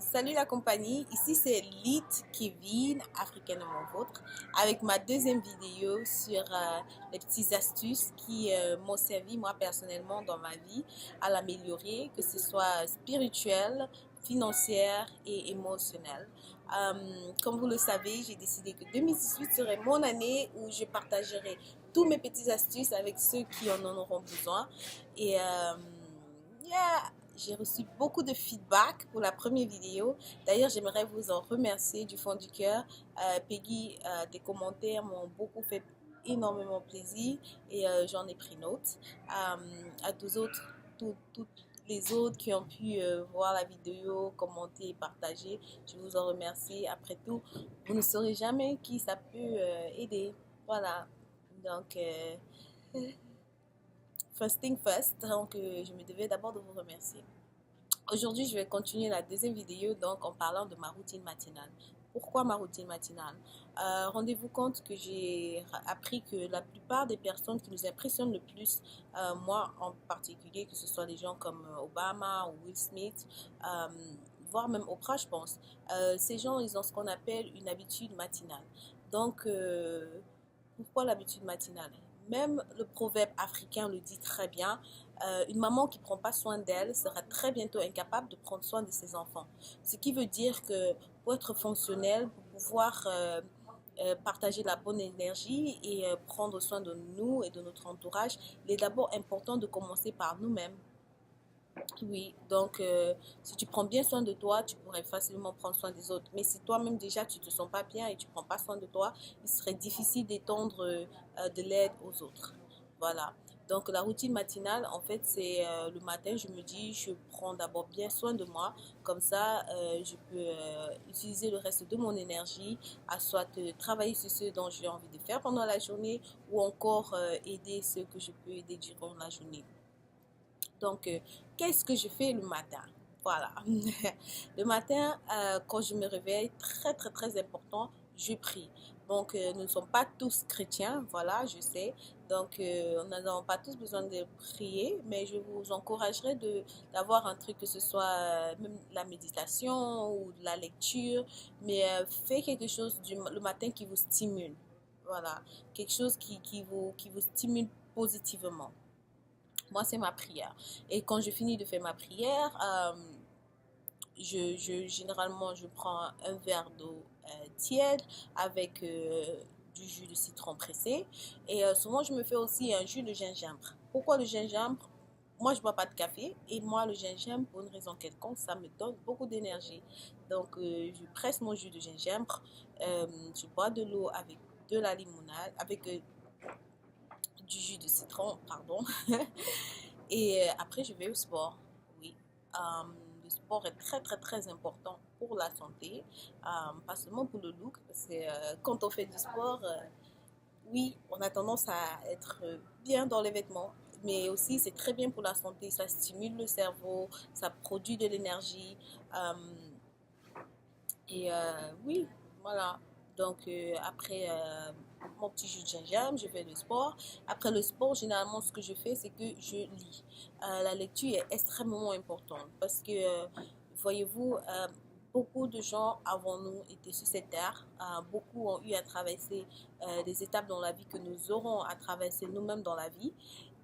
Salut la compagnie, ici c'est Lit Kevin, africainement vôtre, avec ma deuxième vidéo sur les petites astuces qui m'ont servi moi personnellement dans ma vie à l'améliorer, que ce soit spirituel, financière et émotionnelle. Comme vous le savez, j'ai décidé que 2018 serait mon année où je partagerai tous mes petites astuces avec ceux qui en auront besoin. Et yeah, j'ai reçu beaucoup de feedback pour la première vidéo. D'ailleurs, j'aimerais vous en remercier du fond du cœur. Peggy, tes commentaires m'ont beaucoup fait énormément plaisir et j'en ai pris note. À tous autres, toutes les autres qui ont pu voir la vidéo, commenter et partager, je vous en remercie. Après tout, vous ne saurez jamais qui ça peut aider. Voilà. Donc, first thing first, donc je me devais d'abord de vous remercier. Aujourd'hui, je vais continuer la deuxième vidéo donc en parlant de ma routine matinale. Pourquoi ma routine matinale? Rendez-vous compte que j'ai appris que la plupart des personnes qui nous impressionnent le plus, moi en particulier, que ce soit des gens comme Obama ou Will Smith, euh, voire même Oprah, je pense, ces gens, ils ont ce qu'on appelle une habitude matinale. Donc, pourquoi l'habitude matinale? Même le proverbe africain le dit très bien. Une maman qui ne prend pas soin d'elle sera très bientôt incapable de prendre soin de ses enfants. Ce qui veut dire que pour être fonctionnel, pour pouvoir partager la bonne énergie et prendre soin de nous et de notre entourage, il est d'abord important de commencer par nous-mêmes. Oui, donc si tu prends bien soin de toi, tu pourrais facilement prendre soin des autres. Mais si toi-même déjà tu te sens pas bien et tu prends pas soin de toi, il serait difficile d'étendre de l'aide aux autres. Voilà. Donc la routine matinale, en fait, c'est le matin, je me dis, je prends d'abord bien soin de moi. Comme ça, je peux utiliser le reste de mon énergie à soit travailler sur ce dont j'ai envie de faire pendant la journée ou encore aider ceux que je peux aider durant la journée. Donc, qu'est-ce que je fais le matin? Voilà. Le matin, quand je me réveille, très, très, très important, je prie. Donc, nous ne sommes pas tous chrétiens, voilà, je sais. Donc, nous n'avons pas tous besoin de prier, mais je vous encouragerais d'avoir un truc, que ce soit même la méditation ou de la lecture, mais faites quelque chose le matin qui vous stimule. Voilà, quelque chose qui vous stimule positivement. Moi, c'est ma prière. Et quand je finis de faire ma prière, généralement, je prends un verre d'eau tiède avec du jus de citron pressé. Et souvent, je me fais aussi un jus de gingembre. Pourquoi le gingembre? Moi, je ne bois pas de café. Et moi, le gingembre, pour une raison quelconque, ça me donne beaucoup d'énergie. Donc, je presse mon jus de gingembre. Je bois de l'eau avec de la limonade, avec du jus de citron, pardon. Et après, je vais au sport. Oui. Le sport est très, très, très important pour la santé. Pas seulement pour le look, parce que quand on fait du sport, oui, on a tendance à être bien dans les vêtements. Mais aussi, c'est très bien pour la santé. Ça stimule le cerveau, ça produit de l'énergie. Euh, oui, voilà. Donc, après mon petit jus de gingembre, je fais le sport. Après le sport, généralement, ce que je fais, c'est que je lis. La lecture est extrêmement importante parce que, voyez-vous, beaucoup de gens avant nous étaient sur cette terre. Beaucoup ont eu à traverser des étapes dans la vie que nous aurons à traverser nous-mêmes dans la vie.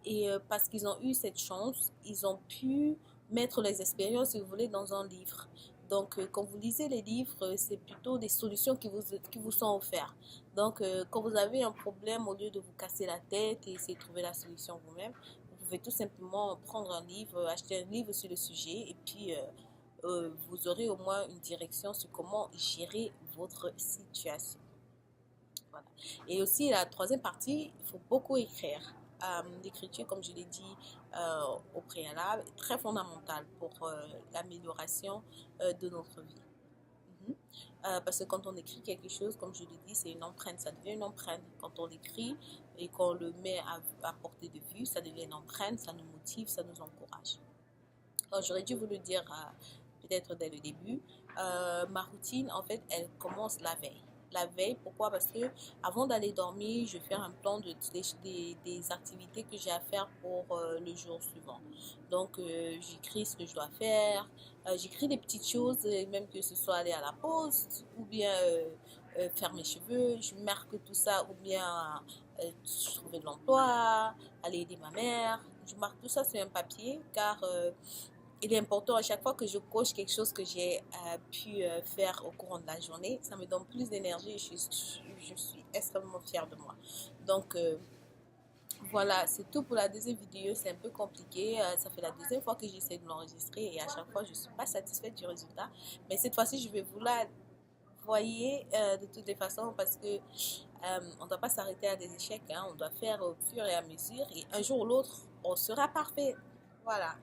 Et parce qu'ils ont eu cette chance, ils ont pu mettre les expériences, si vous voulez, dans un livre. Donc, quand vous lisez les livres, c'est plutôt des solutions qui vous sont offertes. Donc, quand vous avez un problème, au lieu de vous casser la tête et essayer de trouver la solution vous-même, vous pouvez tout simplement prendre un livre, acheter un livre sur le sujet et puis vous aurez au moins une direction sur comment gérer votre situation. Voilà. Et aussi, la troisième partie, il faut beaucoup écrire. L'écriture, comme je l'ai dit au préalable, est très fondamentale pour l'amélioration de notre vie. Mhm. Parce que quand on écrit quelque chose, comme je l'ai dit, c'est une empreinte, ça devient une empreinte. Quand on l'écrit et qu'on le met à portée de vue, ça devient une empreinte, ça nous motive, ça nous encourage. Alors, j'aurais dû vous le dire peut-être dès le début. Ma routine, en fait, elle commence la veille. la veille. Pourquoi? Parce que avant d'aller dormir, je fais un plan des activités que j'ai à faire pour le jour suivant. Donc, j'écris ce que je dois faire. J'écris des petites choses, même que ce soit aller à la poste ou bien faire mes cheveux. Je marque tout ça ou bien trouver de l'emploi, aller aider ma mère. Je marque tout ça sur un papier car il est important à chaque fois que je coche quelque chose que j'ai pu faire au cours de la journée, ça me donne plus d'énergie et je suis extrêmement fière de moi. Donc, voilà, c'est tout pour la deuxième vidéo. C'est un peu compliqué. Ça fait la deuxième fois que j'essaie de l'enregistrer et à chaque fois, je ne suis pas satisfaite du résultat. Mais cette fois-ci, je vais vous la voyer de toutes les façons parce que on ne doit pas s'arrêter à des échecs. Hein. On doit faire au fur et à mesure et un jour ou l'autre, on sera parfait. Voilà.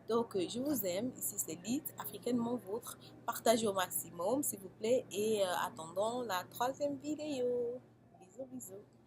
Donc, je vous aime. Ici, c'est Lyd, africainement vôtre. Partagez au maximum, s'il vous plaît. Et attendons la troisième vidéo. Bisous, bisous.